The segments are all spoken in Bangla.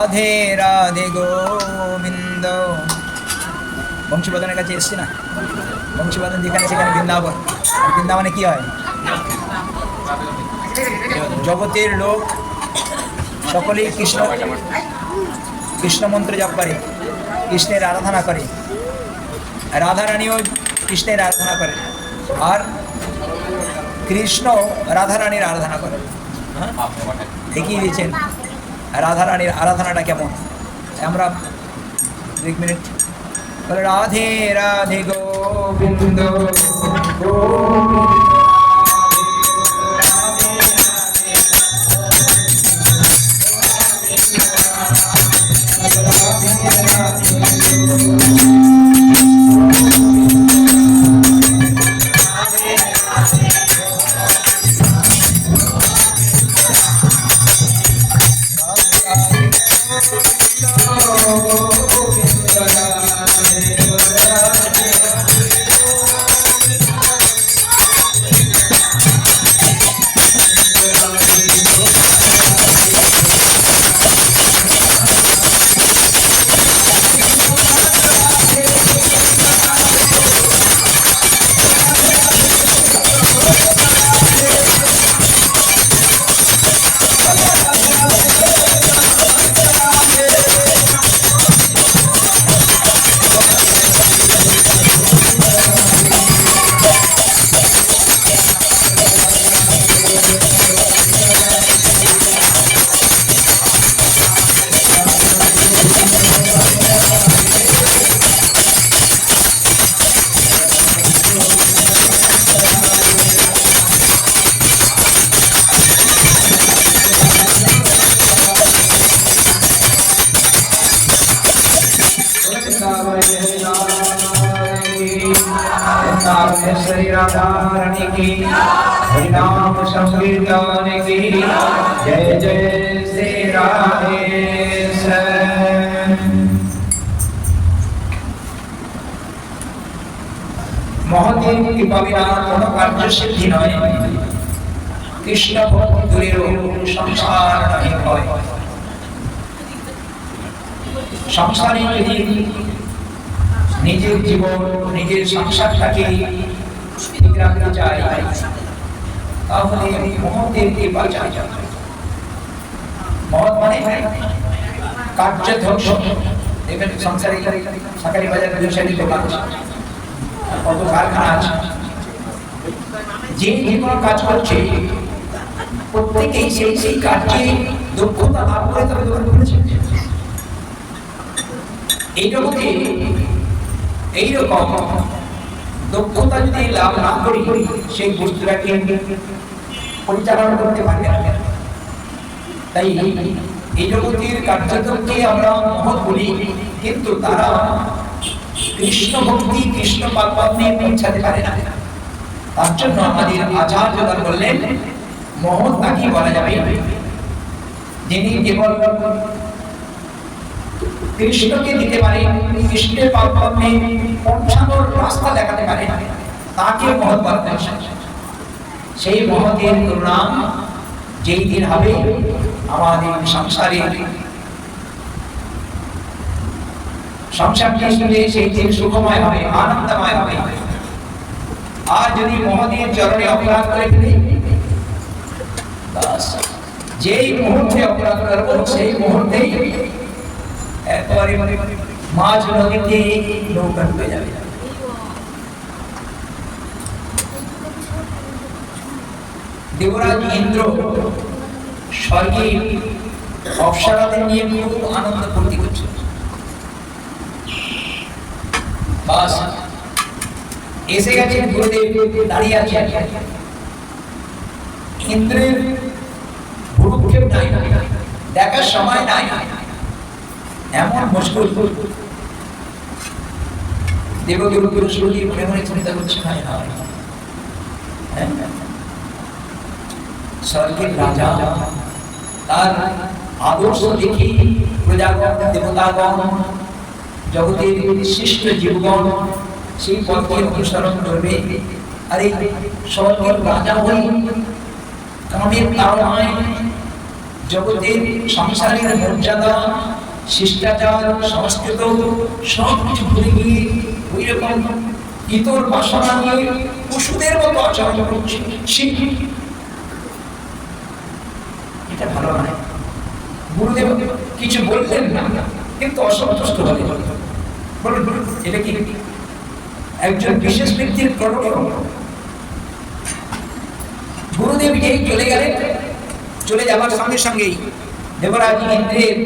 রাধে রাধে গোবিন্দ। বংশীবাদনের কাছে এসছি না, বংশীবাদন যেখানে সেখানে বৃন্দাবন। আর বৃন্দাবনে কি হয়? জগতের লোক সকলেই কৃষ্ণ মন্ত্র জপ করে, কৃষ্ণের আরাধনা করে। রাধারানীও কৃষ্ণের আরাধনা করে, আর কৃষ্ণ রাধারানীর আরাধনা করে। দেখিয়ে দিয়েছেন রাধারানীর আরাধনাটা কেমন। আমরা এক মিনিট বলে রাধে রাধে গোবিন্দ श्री राधारणी की हरिनाम संकीर्तन की जय जय श्री राधे। মহতের কৃপা বিনা কোনো কার্য সিদ্ধি নয়। কৃষ্ণ ভক্তের সংসার নাহি হয়। সংসারে যদি নিজের জীবন নিজের সংসারটাকে ঠিক রাখতে চাই, তাহলে মহতের কৃপা চাই। মহৎ মানে কার্যধ্বংস। দেখবেন সংসারে সরকারি বাজার ব্যবসায়ী দোকান কত কারখানা আছে, যে কোনো কাজ করছে প্রত্যেকেই সেই কাজে দক্ষতা লাভ করে তবে দোকান করেছে। এই জগতে এইরকম দক্ষতা যদি লাভ না করি, সেই বস্তুটাকে পরিচালনা করতে পারবে না। তাই এই জগতের কার্যক্রমকে আমরা মহৎ বলি, কিন্তু তারা কৃষ্ণ ভক্তি কৃষ্ণ পাদপদ্মে পৌঁছাতে পারে না। তার জন্য আমাদের আচার্যগণ বললেন মহৎ তাকে বলা যাবে যিনি কেবল কৃষ্ণকে দিতে পারে, কৃষ্ণের পাদপদ্মে পৌঁছানোর রাস্তা দেখাতে পারে, তাকে মহৎ বলা যায়। সেই মহতের নাম যেই দিন হবে আমাদের সংসারে সংসারটি শুনে সেই দিন সুখময় হবে, আনন্দময় হবে। আর যদি মহতের চরণে অপরাধ করে ফেলি, যেই মুহূর্তে অপরাধ করবো সেই মুহূর্তেই একেবারে মাঝ নদীতে নৌকা ডুবে যাবে। দেবরাজ ইন্দ্র স্বর্গে অপ্সরাদের নিয়ে খুব আনন্দ ফুর্তি করছে। বাস এসে গেছে, গুরুদেব দাঁড়িয়ে আছে। ইন্দ্রের ভ্রুক্ষেপ নাই, দেখার সময় নাই, এমন মুশকিল। দেবগুরু বৃহস্পতি মনে মনে চিন্তা করছে, স্বর্গের রাজা, তার আদর্শ দেখি প্রজাগণ দেবতাগণ জগতের শিষ্ট জীবগণ সেই পথকে অনুসরণ করবে। আর এই স্বর্গের রাজা হয়ে কামের তাড়নায় জগতের সংসারের মর্যাদা, শিষ্টাচার, সংস্কৃত সব কিছু ভুলে গিয়ে ওই রকম ইতর বাসনা নিয়ে পশুদের মতো আচরণ করছে। এটা ভালো নয়। গুরুদেব কিছু বললেন না, কিন্তু অসন্তুষ্ট হলে বলুন এটা কি একজন বিশেষ ব্যক্তির প্রলোভন? গুরুদেব এই চলে গেলেন। চলে যাওয়ার সঙ্গে সঙ্গেই দেবরাজ ইন্দ্রের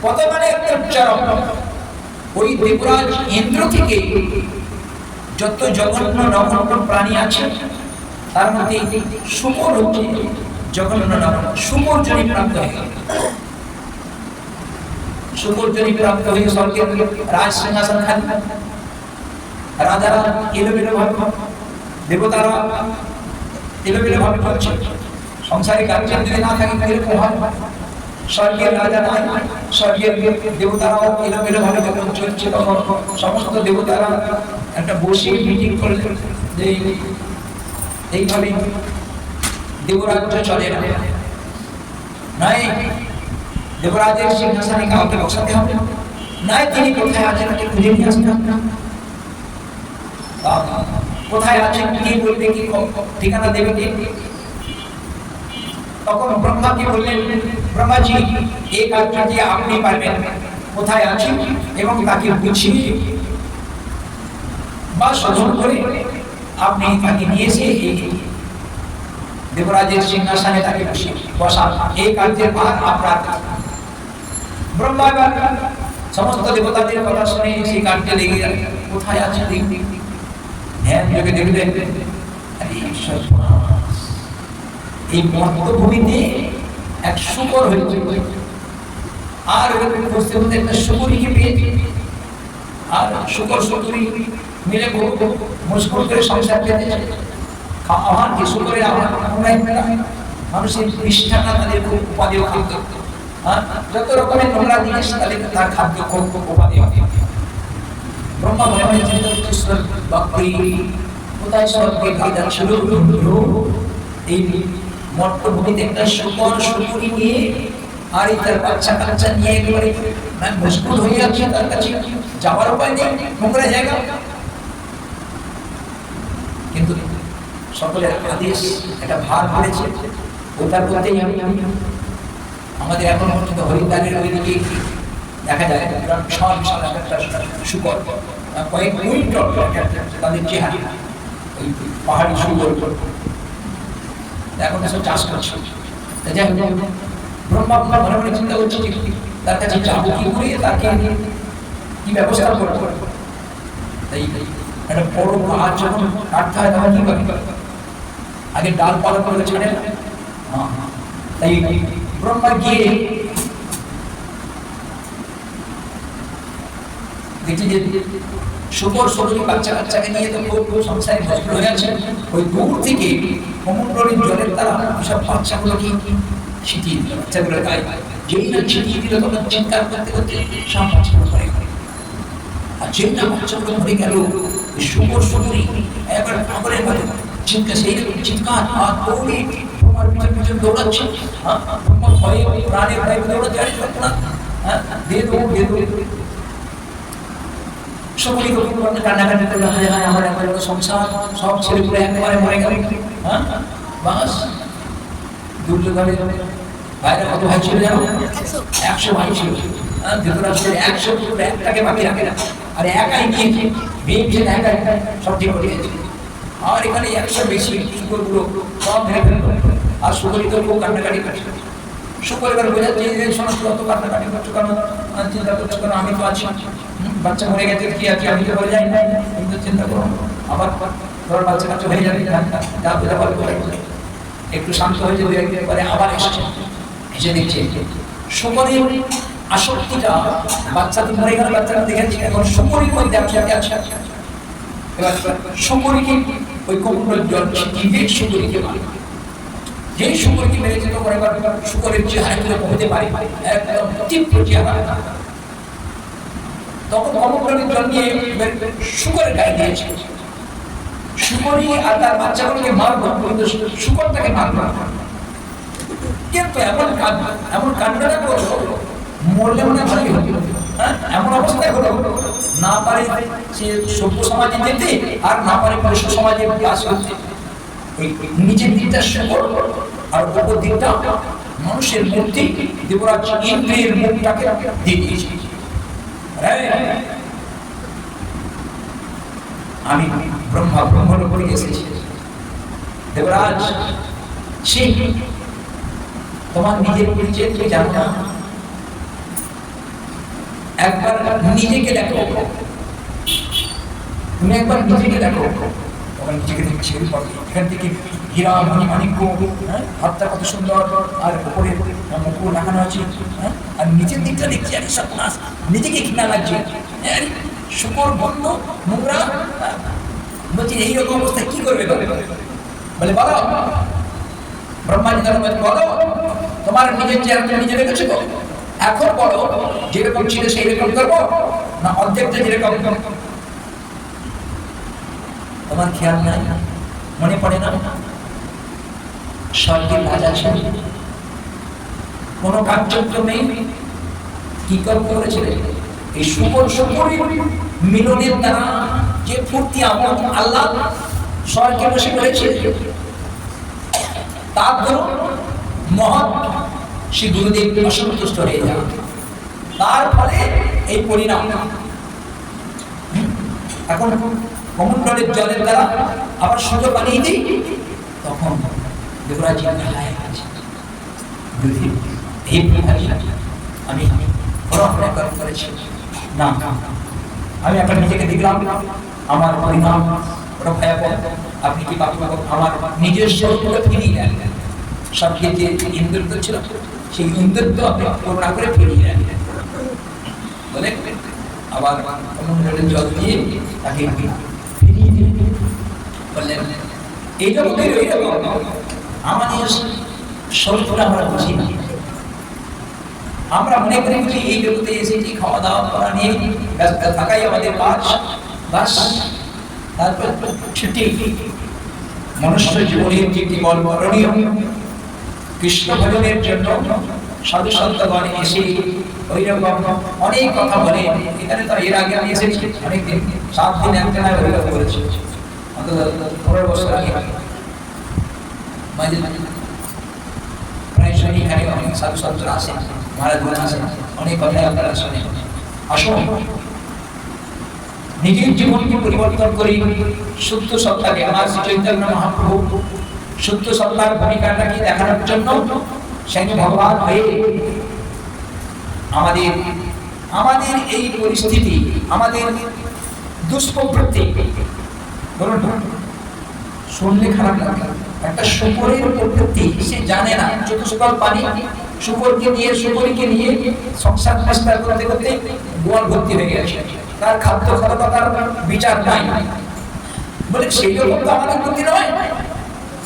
পতমানে একটা চরম। ওই দেবরাজ ইন্দ্র থেকে যত জঘন্য নগণ্য প্রাণী আছে তার মধ্যে শুকর হচ্ছে জঘন্য নগণ্য। শুকর জনি প্রাপ্ত হয়ে গেল। শুকর জনি প্রাপ্ত হয়ে স্বর্গের রাজ সিংহাসন খান। রাজারা এলোমেলো ভাবে, দেবতারা এলোমেলো ভাবে চলছে। সংসারে গার্জিয়ান যদি না থাকে এরকম হয়। স্বর্গের রাজা নাই, স্বর্গের দেবতারাও এলোমেলো ভাবে যখন চলছে তখন সমস্ত দেবতারা একটা বসে মিটিং করলেন যে এইভাবে দেবরাজ্য চলে না, নয় দেবরাজের সিংহাসনে কাউকে বসাতে হবে, নয় তিনি কোথায় আছেন খুঁজে নিয়ে আসতে হবে। কোথায় আছেন কি বলবে, কি ঠিকানা দেবে কে? তখন ব্রহ্মাকে বললেন, ব্রহ্মাজি এই কাজটি আপনি পারবেন, কোথায় আছেন এবং তাকে বুঝিয়ে বা শোধন করে আপনি তাকে নিয়ে এসে দেবরাজের সিংহাসনে তাকে বসান। এই কার্যের ভার আপনার। ব্রহ্মা সমস্ত দেবতাদের কথা শুনে সেই কার্যে লেগে গেলেন। কোথায় আছে ধ্যান যোগে দেখলেন এই মর্তভূমিতে এক শুকর হয়েছে, আর বুঝতে বুঝতে একটা শুকরিকে পেয়েছে। আর শুকর শুকরি মিলে মুশকুল করে সংসার পেতেছে। আহ্বান কি শুকরের আহ্বান মানুষের নিষ্ঠাটা তাদের উপাদেয় খাদ্য, যত রকমের নোংরা জিনিস তাদের তার খাদ্য উপাদেয়। ব্রহ্মা মনে মনে চিন্তা করছে কোথায় স্বর্গে গাইদা ছিল এই মর্তভূমিতে একটা শুকর শুকুরি নিয়ে আর তার বাচ্চা কাচ্চা নিয়ে একেবারে মুশকুল হয়ে যাচ্ছে, তার কাছে যাওয়ার উপায় নেই, নোংরা জায়গা। কিন্তু সকলের আদেশ একটা ভার পড়েছে, ওটার করতেই আমি আমাদের এখন পর্যন্ত হরিদ্বারের ওইদিকে দেখা যায় বিশাল বিশাল একটা শুকর, কয়েক কুইন্টাল তাদের চেহারা, ওই পাহাড়ি শুকর এখন এসব চাষ করছে। ব্রহ্মা মনে মনে চিন্তা করছে তার কাছে যাবো কি করে, তাকে কি ব্যবস্থা করবো। তাই একটা বড় গাছ যখন কাটতে হয় তখন কি করে, আগে ডালপালা করে ছাড়ে না। তাই ব্রহ্মা গিয়ে দেখছি যে শুকর শুকরি বাচ্চা কাচ্চাকে নিয়ে তো খুব সংসারে মশগুল হয়ে আছে। ওই দূর থেকে সমুদ্রের জলের তারা সব বাচ্চাগুলোকে ছিটিয়ে দিল, বাচ্চাগুলোর গায়ে যেই না ছিটিয়ে দিল তখন চিৎকার করতে করতে সব বাচ্চাগুলো মরে গেল। আর যেই না বাচ্চাগুলো মরে গেল, শুকর শুকরি একবার পাগলের মতো চিৎকার, সেই চিৎকার আর দৌড়ে তোমার পিছনে পিছনে দৌড়াচ্ছে। তোমার ভয়ে প্রাণে ভয়ে দৌড়াচ্ছে, না দিয়ে দৌড় দিয়ে দৌড়। সকলেই কান্নাকাটি করে দেখা যায় আমার একবার সংসার সব ছেলেগুলো একেবারে মরে গেল। বাস দুর্যোধনের বাইরে কত ভাই ছিল জানো? 100 ভাই ছিল। ধৃতরাষ্ট্রের 100 পুত্র একটাকে বাকি রাখে না, আর একাই গিয়েছে ভীমসেন একাই সব ঠিক করে গেছে। আর এখানে 100 বেশি শুকরগুলো সব ধরে ফেলল। আর শুকরই তো খুব কান্নাকাটি করছে। শুকর এবার বোঝাচ্ছে যে সমস্ত অত কান্নাকাটি করছো কেন, চিন্তা করছো কেন, আমি তো আছি, বাচ্চা মরে গেছে কি আছে, আমি তো বলে যাই না, কিন্তু চিন্তা করো আবার ধর বাচ্চা কাচ্চা হয়ে যাবে, একটু শান্ত হয়ে যাবে, একদিন পরে আবার এসছে, এসে দেখছে শুকরের আসক্তিটা বাচ্চাটি মরে গেল, বাচ্চাটা দেখেছে এখন শুকরের মধ্যে একসাথে আছে। এবার শুকরীকে ওই কমুনের জল ছিটিয়ে শুকরীকে মারে। যেই শুকরকে মেরেছে তখন এবার শুকরের চেহারাগুলো হতে পারে একদম তীব্র চেহারা। তখন কমুনের জল নিয়ে শুকরের গায়ে দিয়েছে। শুকরই আর তার বাচ্চাগুলোকে মারবো, কিন্তু শুকর তাকে মারবো না। কিন্তু এমন কাণ্ডটা করলো, মরলে মনে ভালোই হতো। এমন অবস্থায় হলো, না পারে সে সভ্য সমাজে যেতে, আর না পারে পশু সমাজে বাস করতে। নিচের দিকটা শুকর আর উপর দিকটা মানুষের মূর্তি দেবরাজ ইন্দ্রের মুখটাকে দিয়ে দিয়েছে। আমি ব্রহ্মর উপরে এসেছি, দেবরাজ সেই তোমার নিজের পরিচয় তুমি জানো না, একবার নিজেকে দেখো, তুমি একবার নিজেকে দেখো। তখন নিজেকে দেখছি, এখান থেকে হীরা মানিক্য, হাতটা কত সুন্দর, আর উপরে মুকুট লাগানো আছে, আর নিচের দিকটা দেখছি আর সব নাশ, নিজেকে ঘৃণা লাগছে। শুকর বন্ধ নোংরা, বলছি এইরকম অবস্থায় কি করবে? বলে বলো ব্রহ্মাজি বলো, তোমার নিজের চেহারা তুমি নিজে রেখেছো তো, এখন বলো যেরকম ছিল সেই রকম করবো, না অর্ধেকটা যেরকম? তোমার খেয়াল নাই, মনে পড়ে না স্বর্গের রাজা ছিল, কোন কার্যক্র নেই, কি করেছিলেন? এই শুকর মিলনের দ্বারা যে ফুর্তি আমোদ আল্লাহ স্বর্গে বসে করেছে, তার ধরুন মহৎ শ্রী গুরুদেব অসন্তুষ্ট হয়ে যান, তার ফলে এই পরিণাম। এখন কমণ্ডলের জলের দ্বারা আবার সুযোগ বানিয়ে দিই, তখন দেবরাজ আমি করেছি না, আমি এখন নিজেকে দেখলাম আমার পরিণাম বড় ভয়াবহ। আপনি কি আমার নিজের স্বরূপটা ফিরিয়ে নেন, সবকে যে ইন্দ্রত্ব ছিল সেই ইন্দ্রত্ব আপনি করুণা করে ফিরিয়ে নেন বলে আবার কমণ্ডলের জল দিয়ে তাকে ফিরিয়ে দিলেন। বললেন এই জগতের ওই রকম আমাদের স্বরূপটা আমরা বুঝি না, আমরা মনে করি যে এই জগতে এসেছি খাওয়া দাওয়া করা নিয়ে ব্যস্ত থাকাই আমাদের কাজ, বাস। তারপর ছুটি মনুষ্য জীবনের যে কেবল করণীয় কৃষ্ণ ভজনের জন্য সাধু সন্তগণ এসে ওই রকম অনেক কথা বলে। এখানে তো এর আগে আমি এসেছি অনেকদিন, 7 দিন একজনায় ওই রকম করেছি, অন্তত 15 বছর আগে। প্রায় শনি এখানে অনেক সাধু সন্তরা আসেন, মহারাজগণ আসেন, অনেক কথাই আপনারা শোনেন। আসুন নিজের জীবনকে পরিবর্তন করি, শুদ্ধ সত্তাকে, আমার শ্রী চৈতন্য মহাপ্রভু শুদ্ধ সত্তার ভূমিকাটাকে দেখানোর জন্য স্বামী ভগবান হয়ে আমাদের এই পরিস্থিতি, আমাদের দুষ্প্রবৃত্তি, বলুন শুনলে খারাপ লাগে। একটা শুকরের প্রবৃত্তি, সে জানে না চতুষ্কল পানি, শুকরকে নিয়ে সংসার চেষ্টা করতে করতে গোয়াল ভর্তি হয়ে গেছে, তার খাদ্য খাদ্যতার বিচার নাই। বলে সেই রকম তো আমাদের বুদ্ধি নয়,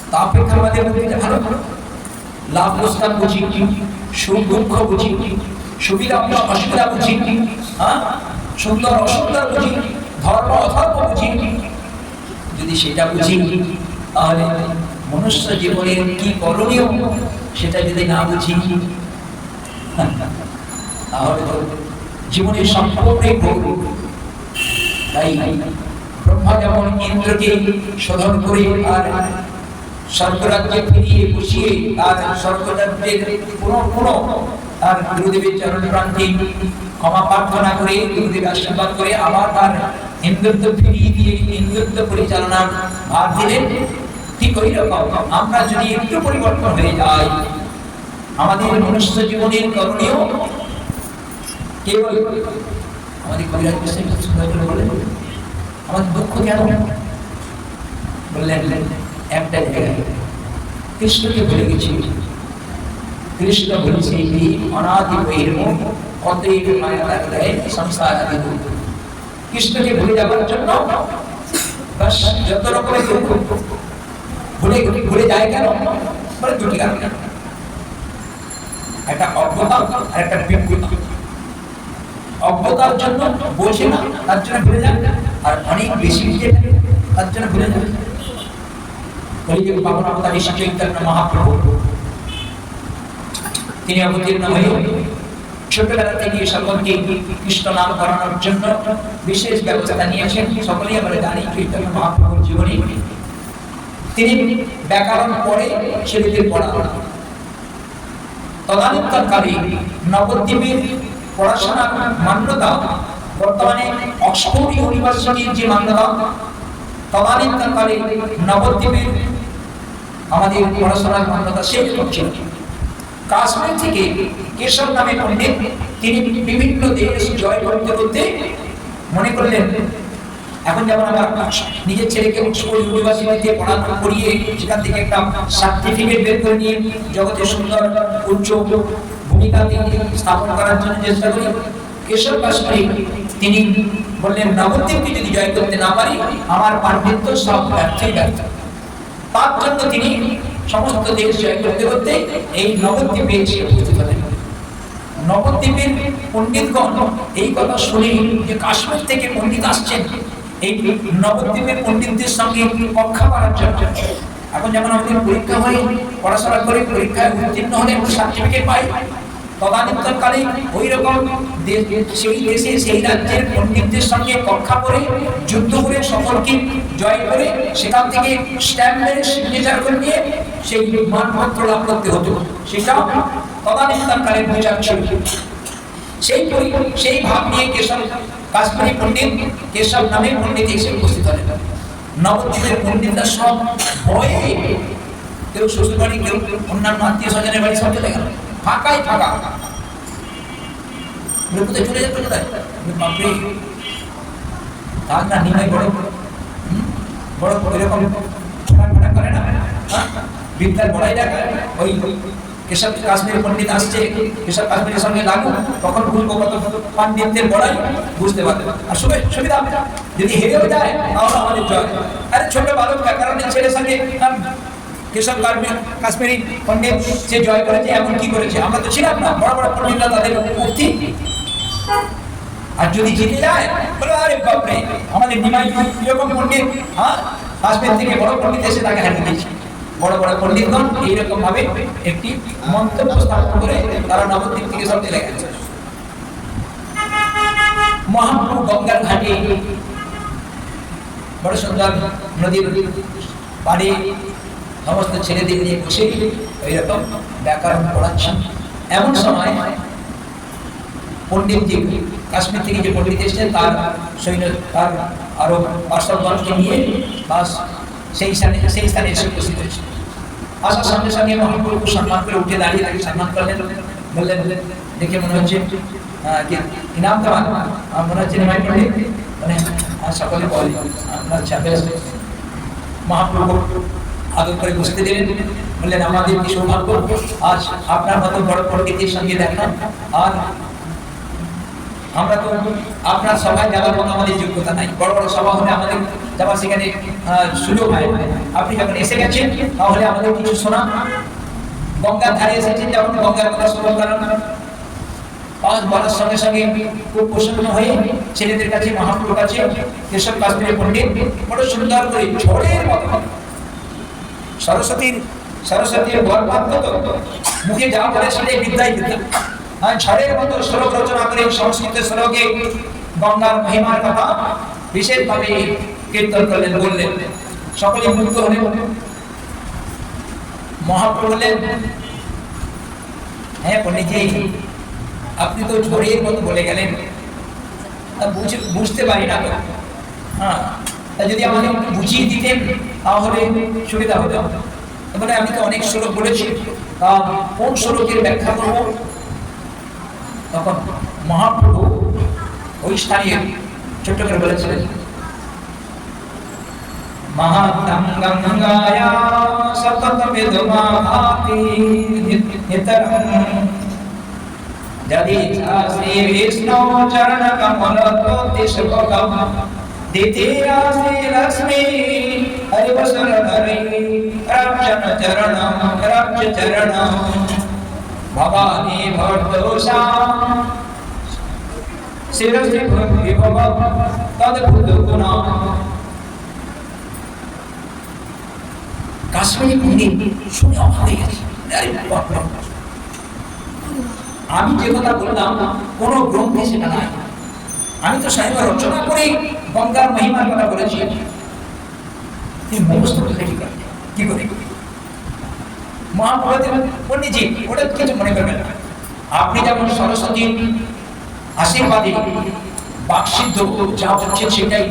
তা অপেক্ষা আমাদের বুদ্ধিটা ভালো। লাভ লোকসান বুঝি, সুখ দুঃখ বুঝি, সুবিধা অসুবিধা বুঝি, সুন্দর অসুন্দর বুঝি, ধর্ম অধর্ম বুঝি। যদি সেটা বুঝি তাহলে মনুষ্য জীবনের কি করণীয় সেটা যদি না বুঝি তাহলে তো জীবনের সম্পূর্ণই ভুল। তাই ব্রহ্মা যেমন ইন্দ্রকে শোধন করে আর স্বর্গরাজ্যে ফিরিয়ে বসিয়ে তার স্বর্গরাজ্যের পুনঃ তার গুরুদেবের চরণ প্রান্তে ক্ষমা প্রার্থনা করে গুরুদেব আশীর্বাদ করে আবার তার ইন্দ্রত্ব ফিরিয়ে দিয়ে ইন্দ্রত্ব পরিচালনার ভার দিলেন। ঠিক ওই রকম আমরা যদি একটু পরিবর্তন হয়ে যাই, আমাদের মনুষ্য জীবনের করণীয় কেবল আমাদের কবিরাজ বলেন আমাদের দুঃখ কেন বললেন একটা জায়গায় কৃষ্ণকে ভুলে গেছি। কৃষ্ণ বলছে অনাদি বহির্মুখ অতএব মায়া লাগলে সংসার আদি। কৃষ্ণকে ভুলে যাবার জন্য বাস যত রকমের দুঃখ ভুলে যায় কেন? বলে দুটি কারণ, একটা অজ্ঞতা আর একটা বিজ্ঞতা। অজ্ঞতার জন্য বোঝে না, তার জন্য ভুলে যায়, আর অনেক বেশি বুঝে তার জন্য ভুলে যায়। কলিযুগ পাবন অবতার শ্রী চৈতন্য মহাপ্রভু তিনি অবতীর্ণ হয়ে ছোটবেলা থেকে সকলকে কৃষ্ণ নাম করানোর জন্য বিশেষ ব্যবস্থা নিয়েছেন। সকলেই আমরা জানি চৈতন্য মহাপ্রভুর জীবনী। তিনি ব্যাকরণ পড়ে ছেলেদের পড়ান। তদানীন্তনকালে নবদ্বীপের পড়াশোনার মান্যতা বর্তমানে অক্সফোর্ড ইউনিভার্সিটির যে মান্যতা, তদানীন্তনকালে নবদ্বীপের আমাদের পড়াশোনার মান্যতা সেই ছিল। কাশ্মীর থেকে কেশব নামে পণ্ডিত, তিনি বিভিন্ন দেশ জয় করতে করতে মনে করলেন এখন যেমন আমরা নিজের ছেলেকে অক্সফোর্ড ইউনিভার্সিটিতে পড়াশোনা করিয়ে সেখান থেকে একটা সার্টিফিকেট বের করে নিয়ে জগতে সুন্দর উচ্চ ভূমিকা স্থাপন করার জন্য চেষ্টা করি, কেশব কাশ্মীরি তিনি বললেন নবদ্বীপকে যদি জয় করতে না পারি আমার পাণ্ডিত্য সব ব্যর্থই ব্যর্থ। তার জন্য তিনি সমস্ত দেশ জয় করতে করতে এই নবদ্বীপে এসে উপস্থিত হলেন। নবদ্বীপের পণ্ডিতগণ এই কথা শুনে যে কাশ্মীর থেকে পণ্ডিত আসছেন এই নবদ্বীপের পণ্ডিতদের সঙ্গে পরীক্ষা করার জন্য। এখন যেমন আমাদের পরীক্ষা হয়, পড়াশোনা করে পরীক্ষায় উত্তীর্ণ হলে সার্টিফিকেট পাই, তদানীন্তনকালে ওই রকম সেই দেশে সেই রাজ্যের পণ্ডিতদের সঙ্গে পরীক্ষা করে যুদ্ধ করে সকলকে জয় করে সেখান থেকে স্ট্যাম্পের সিগনেচার করে নিয়ে সেই মানপত্র লাভ করতে হতো। সেটা তদানীন্তনকালের বিচার ছিল। সেই ভাব নিয়ে কেশব কাশ্মীরি পণ্ডিত কেশব নামে পণ্ডিত এসে উপস্থিত হলেন। নবদ্বীপের পণ্ডিতরা সব ভয়ে, কেউ শ্বশুর বাড়ি, কেউ অন্যান্য আত্মীয় স্বজনের বাড়ি সব চলে গেল, ফাঁকাই ফাঁকা। কোথায় চলে যেত, কোথায় বাপরে তার না নিমাই বড় বড় এরকম ছোটা করে না, বিদ্যার বড়াই দেখায়। ওই কেশব কাশ্মীর পণ্ডিত আসছে, কেশব কাশ্মীরের সঙ্গে লাগু, তখন বুঝবো কত পাণ্ডিত্যের বড়াই বুঝতে পারবে। আর সুবিধা যদি হেরেও যায় তাহলে আমাদের জয়। আরে ছোট বালক ব্যাকরণের ছেলের সঙ্গে কেশব কাশ্মীরি পণ্ডিত সে জয় করেছে, এমন কি করেছে, আমরা তো ছিলাম না, বড় বড় পণ্ডিতরা তাদের মুক্তি। আর যদি জিতে যায় বলে আরে বাপরে আমাদের নিমাই এরকম পণ্ডিত, হ্যাঁ কাশ্মীর থেকে বড় পণ্ডিত এসে তাকে হারিয়ে দিয়েছে। বড় বড় পণ্ডিতগণ এইরকম ভাবে একটি মন্তব্য স্থাপন করে তারা নবদ্বীপ থেকে সব চলে গেছে। মহাপ্রভু গঙ্গার ঘাটে বড় সুন্দর নদীর পাড়ে সমস্ত ছেলেদের নিয়ে বসে এইরকম ব্যাকরণ পড়াচ্ছেন। এমন সময় পণ্ডিত যে কাশ্মীর থেকে যে পণ্ডিত এসেছেন তার সৈন্য তার আরো পার্শ্ববর্গকে নিয়ে বাস সেই স্থানে এসে উপস্থিত হয়েছে। আসার সঙ্গে সঙ্গে মহাপ্রভু সম্মান করে উঠে দাঁড়িয়ে তাকে সম্মান করলেন, বললেন দেখে মনে হচ্ছে কি নাম তোমার, মনে হচ্ছে নিমাই পণ্ডিত, মানে সকলে বলে আচ্ছা বেশ। মহাপ্রভু আদর করে বুঝতে দিলেন, বললেন আমাদের কি সৌভাগ্য আজ আপনার মতো বড় পণ্ডিতের সঙ্গে দেখা, আর আমরা তো আপনার সভায় যাওয়ার মতো আমাদের যোগ্যতা নাই, বড় বড় সভা হলে আমাদের যাওয়ার সেখানে সুযোগ হয়। আপনি যখন এসে গেছেন তাহলে আমাদের কিছু শোনা, গঙ্গার ধারে এসেছেন যখন গঙ্গার কথা শ্রবণ করার বলার সঙ্গে সঙ্গে খুব প্রসন্ন হয়ে ছেলেদের কাছে মহাপ্রভুর কাছে কেশব কাশ্মীরের পণ্ডিত বড় সুন্দর করে ঝড়ের মতো সরস্বতীর গর্ভান্ত মুখে যা বলে সেটাই বিদ্যাই বিদ্যা, ঝড়ের মতো শ্লোক রচনা করে সংস্কৃত শ্লোকে গঙ্গার মহিমার কথা বিশেষভাবে কীর্তন করলেন, বললেন। সকলে মুগ্ধ হলেন। মহাপ্রভু বললেন হ্যাঁ পণ্ডিতজি আপনি তো ঝড়ের মতো বলে গেলেন, বুঝতে পারি না। হ্যাঁ যদি আমাকে একটু বুঝিয়ে দিতেন তাহলে সুবিধা হতো। মানে আমি তো অনেক শ্লোক বলেছি, কোন শ্লোকের ব্যাখ্যা করব? তখন মহাপ্রভু ওই স্থানীয় ছোট্ট করে বলেছিলেন মহাগঙ্গায়া সততমেদমা ভাতি নিতরম যদি শ্রী বিষ্ণু চরণ কমল তোতিশ ভগম দ্বিতীয়া শ্রী লক্ষ্মী হরিবসর ধরি রাজন চরণম রাজ চরণম ভবানী ভর্দোষা শিরসি বিভব তদ্ভুত গুণ। কাশ্মীরি পণ্ডিত শুনে অবাক হয়ে গেছে। আমি যে কথা বললাম কোনো গ্রন্থে সেটা নাই, আমি তো সাহেব রচনা করে গঙ্গার মহিমার কথা বলেছি। তিনি মুখস্থ করলে কি করে মহাপ্রভু পণ্ডিতজি ওটা কিছু মনে করবেন না। আপনি যেমন সরস্বতীর আশীর্বাদে বাকসিদ্ধ যা হচ্ছে সেটাই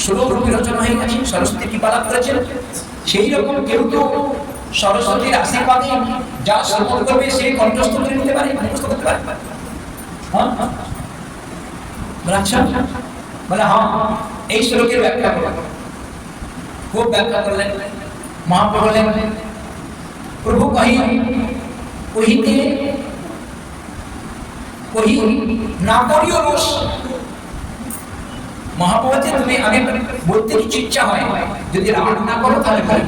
শ্লোক রূপে রচনা হয়ে গেছে, সরস্বতী কৃপালাভ করেছেন। সেই রকম কেউ তো সরস্বতীর আশীর্বাদে যা শ্রবণ করবে সে কণ্ঠস্থ করে নিতে পারে, মুখস্থ করতে পারে। আচ্ছা বলে হ্যাঁ এই শ্লোকের ব্যাখ্যা করো। খুব ব্যাখ্যা করলেন। মহাপ্রভু বললেন প্রভু কহিতে কহি না করিও রোষ। মহাপ্রভু তুমি আমি বলতে কিছু ইচ্ছা হয়, যদি রাগ না করো তাহলে বলি।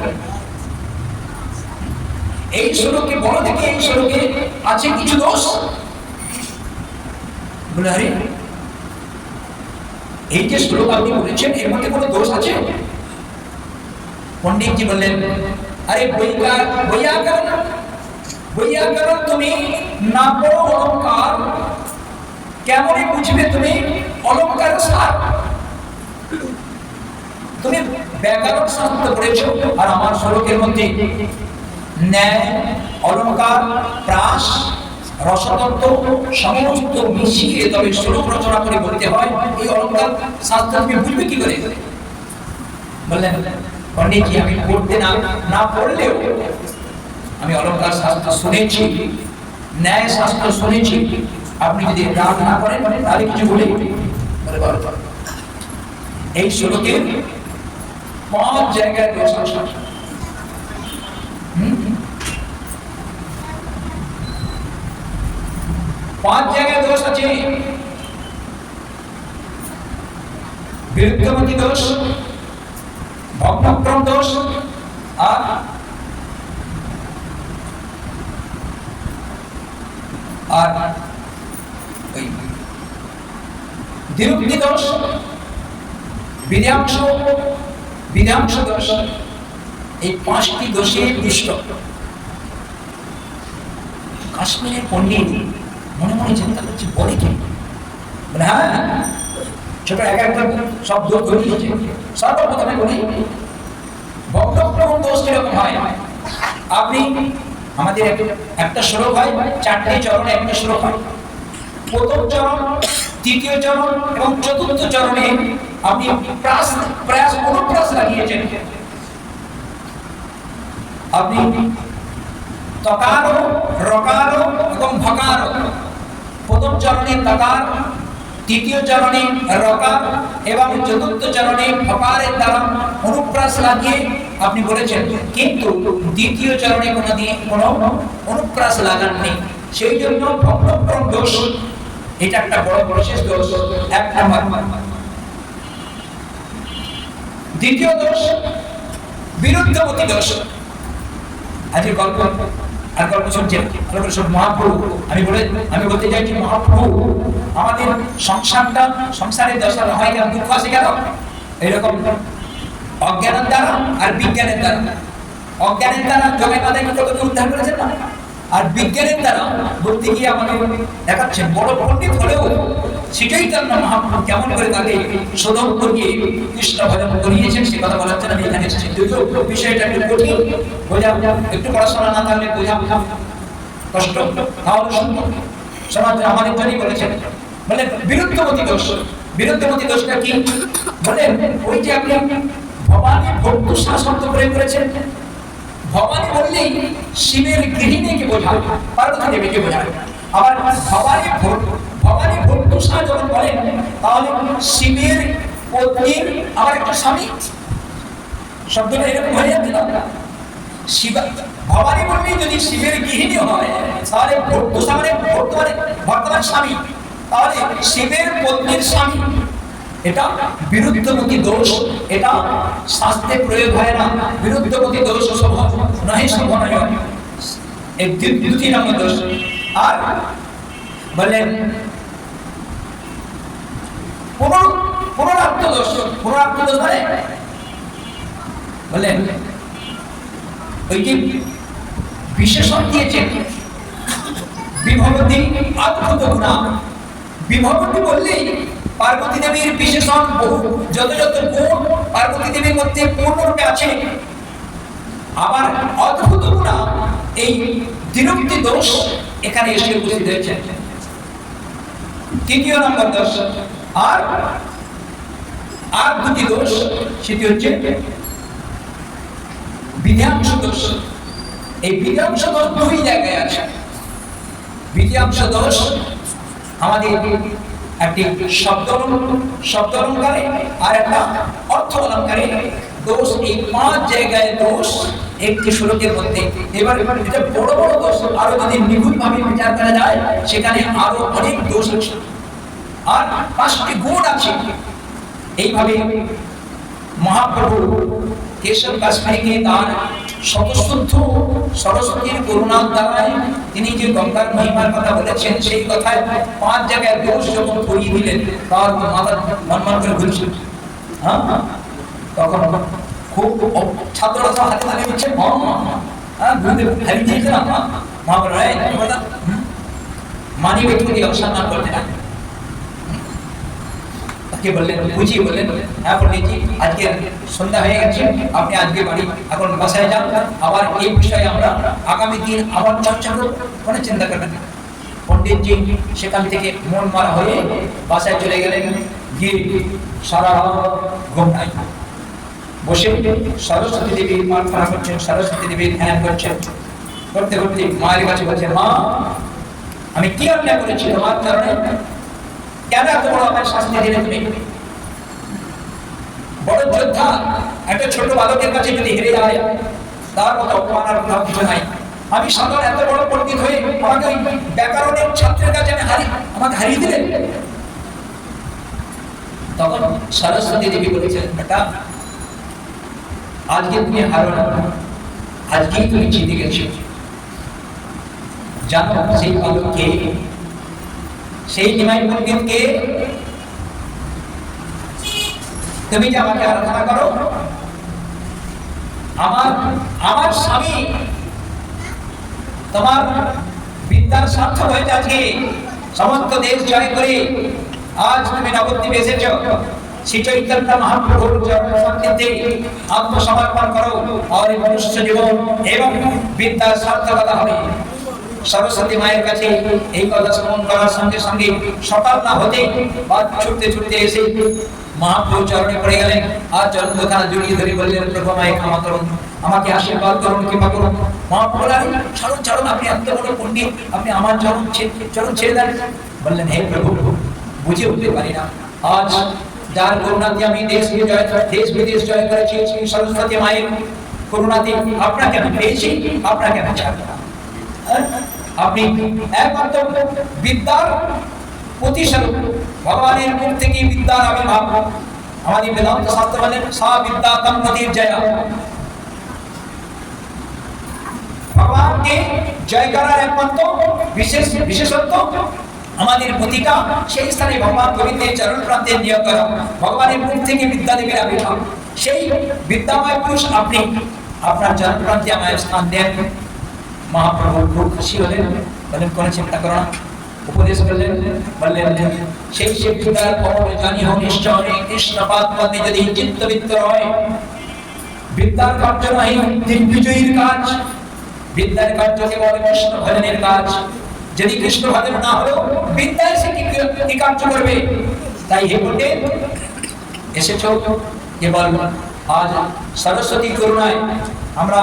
এই শ্লোকে বলো দেখি এই শ্লোকে আছে কিছু দোষ? বলে আরে এই যে শ্লোক আপনি বলেছেন এর মধ্যে কোনো দোষ আছে? পণ্ডিতজি বললেন আরে বৈয়াকরণ তুমি না পড়ো অলঙ্কার, কেমনই বুঝবে তুমি অলঙ্কার সার? তুমি ব্যাকরণ শাস্ত্র পড়েছো, আর আমার শ্লোকের মধ্যে ন্যায়, অলঙ্কার, প্রাস, রসতত্ত্ব সমস্ত মিশিয়ে তবে শ্লোক রচনা করে বলতে হয়। এই অলঙ্কার শাস্ত্র তুমি বুঝবে কি করে? বললেন পণ্ডিতজি আমি পড়তে না পড়লেও আমি অলঙ্কার শাস্ত্র শুনেছি, ন্যায় শাস্ত্র শুনেছি। আপনি যদি রাগ না করেন তাহলে কিছু বলে এই শ্লোকে 5 জায়গায় দোষ আছে। 5 জায়গায় দোষ আছে। বিরুদ্ধমতি দোষ, ভগ্নক্রম দোষ, আর দ্বিরুক্তি দোষ, বিধাংশ দোষ। এই 5টি দোষে দুষ্ট। কাশ্মীরের পণ্ডিত মনে মনে চিন্তা করছে বলে কি? বলে হ্যাঁ ছোট একটা সব দোষ ধরিয়েছে। সর্বপ্রথমে বলি ভগ্নক্রম দোষ কিরকম হয়? আপনি আমাদের একটা শ্লোক হয় 4টে চরণে একটা শ্লোক হয়। প্রথম চরণ, তৃতীয় চরণ এবং চতুর্থ চরণে আপনি অনুপ্রাস লাগিয়েছেন। আপনি তকার, রকার এবং ভকার। প্রথম চরণে তকার, তৃতীয় চরণে রকার এবং চতুর্থ চরণে ভকারের দ্বারা অনুপ্রাস লাগিয়ে আপনি বলেছেন, কিন্তু দ্বিতীয় চরণে কোনো অনুপ্রাস লাগাননি। সেই জন্য ভগ্নক্রম দোষ, এটা একটা বড় বিশেষ দোষ। 1 নম্বর। দ্বিতীয় দোষ বিরুদ্ধমতি দোষ। আজকে গল্প শুনছেন মহাপ্রভু। আমি বলতে চাইছি মহাপ্রভু আমাদের সংসারের দশা হয় কেন, দুঃখ আসে কেন? এরকম অজ্ঞানের দ্বারা আর বিজ্ঞানের দ্বারা। অজ্ঞানের দ্বারা জগৎ তাদেরকে কত উদ্ধার করেছেন না, আর বিজ্ঞানের দ্বারা বলতে গিয়ে আমাকে দেখাচ্ছেন বড় পণ্ডিত হলেও সেটাই তার নাম মহাপ্রভু কেমন করে তাকে শোধন করিয়ে কৃষ্ণ ভজন করিয়েছেন সে কথা বলার জন্য আমি এখানে এসেছি। যদিও বিষয়টা একটু কঠিন, বোঝা একটু পড়াশোনা না থাকলে বোঝা কষ্ট, তাহলে সমাজ আমাদের জন্যই বলেছেন। বলে বিরুদ্ধমতি দোষ। বিরুদ্ধমতি দোষটা কি? বলে ওই যে আপনি ভবানী ভক্তুষা শব্দ প্রয়োগ করেছেন। ভবানী বললেই শিবের গৃহিণীকে বোঝায়, পার্বতী দেবীকে বোঝায়। আবার ভবানী ভক্তুষা যখন বলেন তাহলে শিবের পত্নীর আবার একটা স্বামী, শব্দটা এরকম হয়ে যাচ্ছে না? ভবানী বললেই যদি শিবের গৃহিণী হয় তাহলে ভক্তুষা মানে বর্তমান স্বামী, তাহলে শিবের পত্নীর স্বামী। এটা বিরুদ্ধমতি দোষ, এটা শাস্ত্রে প্রয়োগ হয় না। বিরুদ্ধমতি দোষ নয় সম্ভাবনা। এই 2 নম্বর দোষ। আর বললেন পুনরাত্ম দোষ। পুনরাত্ম দোষ মানে বললেন ওই যে বিশেষণ দিয়েছেন বিভবতী অদ্ভুত গুণা। বিভবতী বললেই পার্বতী দেবীর বিশেষণ বহু, যত যত গুণ পার্বতী দেবীর মধ্যে পূর্ণরূপে আছে। আবার অদ্ভুত গুণা এই দ্বিরুক্তি দোষ এখানে এসে উপস্থিত হয়েছে, তৃতীয় নম্বর দোষ। আর দুটি দোষ, সেটি হচ্ছে বিধাংশ দোষ। এই বিধাংশ দোষ দুই জায়গায় আছে। বিধাংশ দোষ আমাদের একটি শব্দ অলঙ্কারে আর একটা অর্থ অলঙ্কারে দোষ। এই 5 জায়গায় দোষ একটি শ্লোকের মধ্যে। এবার এটা বড় বড় দোষ, আরো যদি নিখুঁতভাবে বিচার করা যায় সেখানে আরো অনেক দোষ আছে, আর 5টি গুণ আছে। এইভাবে মহাপ্রভু কেশব কাশ্মীরকে তার স্বতঃশুদ্ধ সরস্বতীর করুণার দ্বারায় তিনি যে গঙ্গার মহিমার কথা বলেছেন, সেই কথায় 5 জায়গায় দোষ যখন পড়িয়ে দিলেন, তার মাথা মনমন করে ঘুরছে। তখন খুব ছাত্ররা সব হাতে তালে দিচ্ছে, মানি ব্যক্তি অবসান করতে না। তাকে বললেন, বুঝিয়ে বললেন, হ্যাঁ পণ্ডিতজি, আজকে সন্ধ্যা হয়ে গেছে, আপনি আজকে বাড়ি এখন বাসায় যান, আবার এই বিষয়ে আমরা আগামী দিন আবার চর্চা করব, কোনো চিন্তা করবেন না। পণ্ডিতজি সেখান থেকে মন মারা হয়ে বাসায় চলে গেলেন। গিয়ে সারা ঘুম নাই, বসে সরস্বতী দেবীর প্রার্থনা করছেন, সরস্বতী দেবীর ধ্যান করছেন। করতে করতে মায়ের কাছে বলছেন, মা আমি কি অন্যায় করেছি তোমার কারণে? কেন এত বড় আমার শাস্তি দিলে তুমি? বড় যোদ্ধা একটা ছোট বালকের কাছে যদি হেরে যায়, তার মতো অপমান আর কিছু নাই। আমি সাধারণ এত বড় পণ্ডিত হয়ে আমাকে ওই ব্যাকরণের ছাত্রের কাছে আমাকে হারিয়ে দিলেন। তখন সরস্বতী দেবী বলেছেন, বেটা আজকে তুমি হারো না, আজকেই তুমি জিতে গেছো। জানো সেই বালককে, সেই নিমাই পণ্ডিতকে তুমি যে আমাকে আরাধনা করো, আমার স্বামী তোমার বিদ্যার সার্থক হয়েছে। আজকে সমস্ত দেশ জয় করে আজ তুমি নবদ্বীপে এসেছ। শ্রী চৈতন্য মহাপ্রভুর চরণ সান্নিধ্যে আত্মসমর্পণ করো, আর মনুষ্য জীবন এবং বিদ্যার সার্থকতা হবে। সরস্বতী মায়ের কাছে এই কথা শ্রবণ করার সঙ্গে সঙ্গে সকাল না হতে ছুটতে ছুটতে এসে মহাপ্রভু চরণে পড়ে গেলেন, আর চরণ দুখানা জড়িয়ে ধরে বললেন, প্রভু আমায় ক্ষমা করুন, আমাকে আশীর্বাদ করুন, কৃপা করুন। মহাপ্রভু বললেন, ছাড়ুন ছাড়ুন, আপনি এত বড় পণ্ডিত, আপনি আমার চরণ ছেড়ে দেন। বললেন, হে প্রভু, বুঝে উঠতে পারি না, আজ যার করুণাতে আমি দেশ বিদেশ জয় করেছি, সরস্বতী মায়ের করুণাতে আপনাকে আমি পেয়েছি, আপনাকে আমি ছাড়ব না। আপনি একমাত্র বিদ্যার প্রতিস্বরূপ, ভগবানের মুখ থেকে বিদ্যার আবির্ভাব। আমাদের বেদান্ত শাস্ত্র বলেন, সা বিদ্যা তম গতির জয়া। ভগবানকে জয় করার একমাত্র বিশেষত্ব আমাদের প্রতিকা, সেই স্থানে ভগবান গোবিন্দের চরণ প্রান্তে নিয়োগ করা। ভগবানের মুখ থেকে বিদ্যা দেবের আবির্ভাব, সেই বিদ্যাময় পুরুষ আপনি আপনার চরণ প্রান্তে আমায় স্থান দেন। মহাপ্রভু খুব খুশি হলেন, বলেন কোনো চিন্তা করো না। উপদেশ করলেন, বললেন, সেই বিদ্যার খবর জানি হোক নিশ্চয়, কৃষ্ণপাদ পদে যদি চিত্তবিত্ত হয়। বিদ্যার কার্য নয় দিগ্বিজয়ীর কাজ, বিদ্যার কার্য কেবল কৃষ্ণ ভজনের কাজ। যদি কৃষ্ণ ভজন না হলো, বিদ্যায় সে কি কার্য করবে? তাই হে পণ্ডিত, এসেছ কেবল আজ সরস্বতী করুণায় আমরা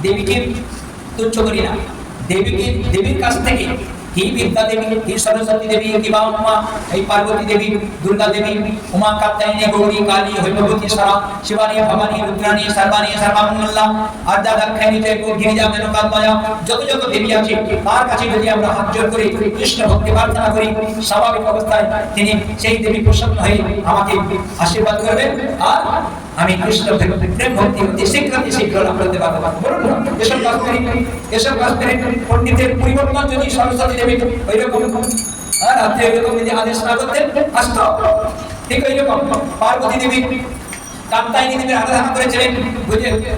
দেবীকে তুচ্ছ করি না। দেবীর কাছ থেকে কি বিদ্যা দেবী, কি সরস্বতী দেবী, কিংবা উমা, এই পার্বতী দেবী, দুর্গা দেবী, উমা কাত্যায়নী, গৌরী, কালী, হৈমবতী, সারা, শিবানী, ভবানী, রুদ্রাণী, সর্বাণী, সর্বামঙ্গলা, আদ্যা, দাক্ষায়ণী, জয়পুর, গিরিজা, মেনকাত্ময়া, যত যত দেবী আছে, তার কাছে যদি আমরা হাত জোড় করে কৃষ্ণ ভক্তি প্রার্থনা করি, স্বাভাবিক অবস্থায় তিনি সেই দেবী প্রসন্ন হয়ে আমাকে আশীর্বাদ করবেন, আর আমি কৃষ্ণ প্রেম ভক্তি অতি শীঘ্র লাভ করতে পারবো। বলুন, এসব কাশ্মীরি পণ্ডিতের পরিবর্তন যদি সরস্বতী দেবী ওইরকম রাত্রে ওইরকম যদি আদেশ না করতেন, আসতো ঠিক ওইরকম পার্বতী দেবী কাত্তায়নী দেবীর আরাধনা করেছিলেন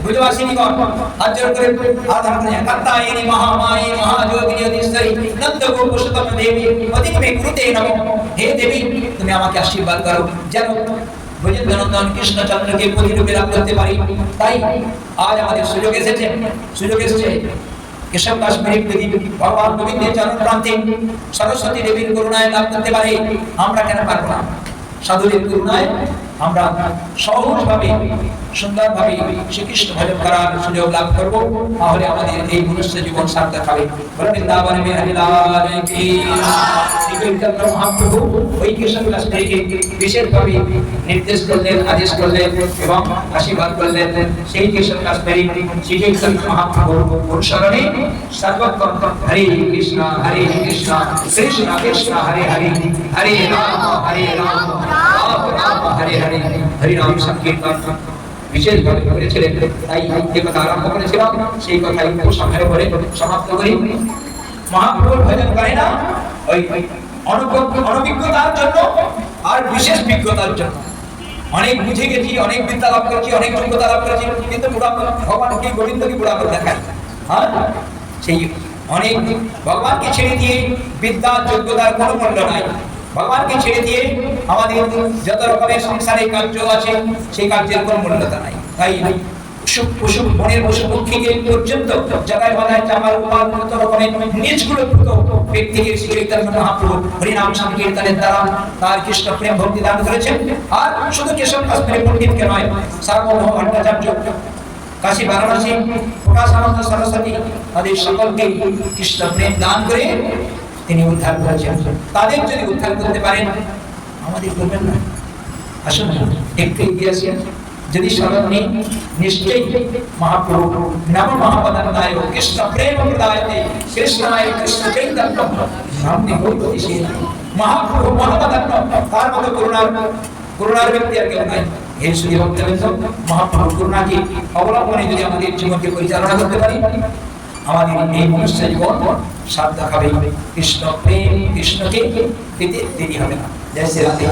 ব্রজবাসিনীগণ হাত জোড় করে আরাধনা করেন কাত্তায়নী মহামায়ী মহাযোগিনী অধীশ্বরী নন্দ গোপুষতম দেবী অধিকমে গুরুতে নমঃ। হে দেবী তুমি আমাকে আশীর্বাদ করো যেন ব্রজেন্দ্রনন্দন কৃষ্ণচন্দ্রকে প্রতিরূপে লাভ করতে পারি। তাই আজ আমাদের সুযোগ এসেছে কেশব কাশ্মীরের দেবী ভগবান গোবিন্দের চরণ প্রান্তে সরস্বতী দেবীর করুণায় লাভ করতে পারে, আমরা কেন পারবো না? সাধুদের করুণায় আমরা সহজভাবে সুন্দরভাবে শ্রীকৃষ্ণ ভজন করার সুযোগ লাভ করব, তাহলে আমাদের এই মনুষ্য জীবন সার্থক হবে। বৃন্দাবনে বিহারী লাল কি শ্রীচৈতন্য মহাপ্রভু ওই কেশব কাশ্মীরকে বিশেষভাবে নির্দেশ করলেন, আদেশ করলেন এবং আশীর্বাদ করলেন। সেই কেশব কাশ্মীরি শ্রীচৈতন্য মহাপ্রভুর অনুসরণে সর্বক্ষণ হরে কৃষ্ণ কৃষ্ণ কৃষ্ণ হরে হরে হরে রাম রাম রাম হরে হরে হরি নাম সংকীর্তন বিশেষভাবে করেছিলেন। তাই যে কথা আরম্ভ করেছিলাম সেই কথাই উপসংহারে বলে সমাপ্ত করি। মহাপ্রভুর ভজন করে না ওই অনভিজ্ঞতার জন্য আর বিশেষ বিজ্ঞতার জন্য। অনেক বুঝে গেছি, অনেক বিদ্যা লাভ করেছি, অনেক যোগ্যতা লাভ করেছি, কিন্তু ভগবানকে গোবিন্দকে বুড়াপন দেখাই। হ্যাঁ, সেই অনেক ভগবানকে ছেড়ে দিয়ে বিদ্যা যোগ্যতার কোনো মূল্য নাই। ভগবানকে ছেড়ে দিয়ে আমাদের যত রকমের সংসারের কার্য আছে সেই কার্যের কোনো মূল্যতা নাই। তাই পশু বনের পশু পক্ষীকে পর্যন্ত জগায় বাধায় চামার উপাল কত রকমের নিজগুলো ব্যক্তিকে শ্রীচৈতন্য মহাপ্রভু হরিনাম সংকীর্তনের দ্বারা তার কৃষ্ণ প্রেম ভক্তি দান করেছেন। আর শুধু কেশব কাশ্মীরের পণ্ডিতকে নয়, সার্বভৌম ভট্টাচার্য, কাশী বারাণসী, প্রকাশানন্দ সরস্বতী তাদের সকলকে কৃষ্ণ প্রেম দান করে তিনি উদ্ধার করেছেন। তাদের যদি উদ্ধার করতে পারেন আমাদের করবেন না? আসুন একটু এগিয়ে আসি। যদি স্মরণ নেই নিশ্চয়ই মহাপ্রভু নম মহাপদায় কৃষ্ণ প্রেম প্রদায়তে কৃষ্ণায় কৃষ্ণ চৈতন্য নামে গৌরী মহাপ্রভু মহাপদান্য তার মতো করুণার ব্যক্তি আর কেউ নাই। এই শুধু ভক্তবৃন্দ মহাপ্রভুর করুণাকে অবলম্বনে যদি আমাদের জীবনকে পরিচালনা করতে পারি আমাদের এই মনুষ্য জীবন সার্থক হবে। কৃষ্ণ প্রেম কৃষ্ণকে পেতে দেরি হবে না। জয় শ্রী রাধে।